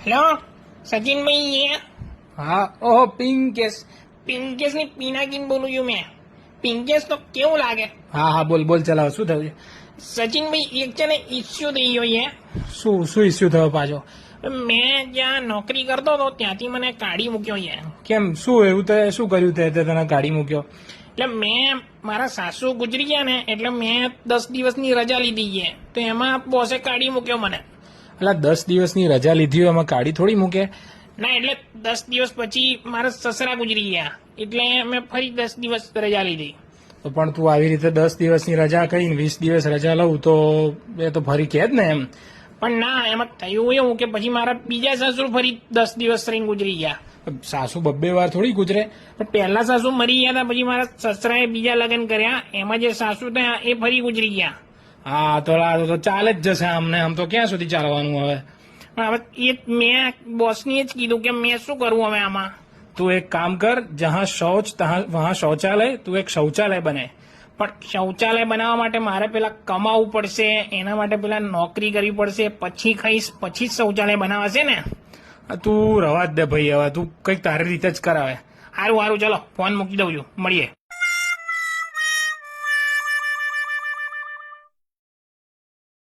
Hello Sachin भाई ये હા ઓહો પિંકેશ. પિંકેશ ની પિનાકીન બોલું છું મેં. પિંકેશ તો કેવું લાગે? હા હા બોલ બોલ ચલાવો શું થયું છે? સચિનભાઈ એક છે ને ઇસ્યુ થઈ ગયો છે. શું શું ઇસ્યુ થયો પાછો? મેં જ્યાં નોકરી કરતો હતો ત્યાંથી મને કાઢી મૂક્યો છે. કેમ શું એવું તે શું કર્યું તે તને ગાડી મૂક્યો? એટલે મેં મારા સાસુ ગુજરી ગયા ને એટલે મેં 10 દિવસની રજા લીધી છે તો એમાં બોસે કાઢી મૂક્યો મને. એટલે 10 દિવસની રજા લીધી હોય એમાં ગાડી થોડી મૂકે? ના એટલે 10 દિવસ પછી મારા સસરા ગુજરી ગયા એટલે મેં ફરી 10 દિવસ રજા લીધી. તો પણ તું આવી રીતે 10 દિવસની રજા કહીને 20 દિવસ રજા લઉં તો એ તો ફરી કે જ ને એમ. પણ ના એમાં થયું એવું કે પછી મારા બીજા સાસુ ફરી 10 દિવસ રહીને ગુજરી ગયા. સાસુ બબ્બે વાર થોડી ગુજરે. પણ પહેલા સાસુ મરી ગયા હતા પછી મારા સસરાએ બીજા લગ્ન કર્યા એમાં જે સાસુ થયા એ ફરી ગુજરી ગયા. હા તો ચાલે જ જશે આમને આમ તો ક્યાં સુધી ચાલવાનું હવે. પણ હવે એ મેં બોસને જ કીધું કે મેં શું કરું હવે આમાં. તું એક કામ કર, જહાં શૌચ વહાં શૌચાલય, તું એક શૌચાલય બને. પણ શૌચાલય બનાવવા માટે મારે પેલા કમાવું પડશે, એના માટે પેલા નોકરી કરવી પડશે, પછી ખાઈશ પછી જ શૌચાલય બનાવાશે ને. તું રવા જ દે ભાઈ, હવે તું કંઈક તારી રીતે જ કરાવે. સારું ચલો ફોન મૂકી દઉં છું, મળીએ.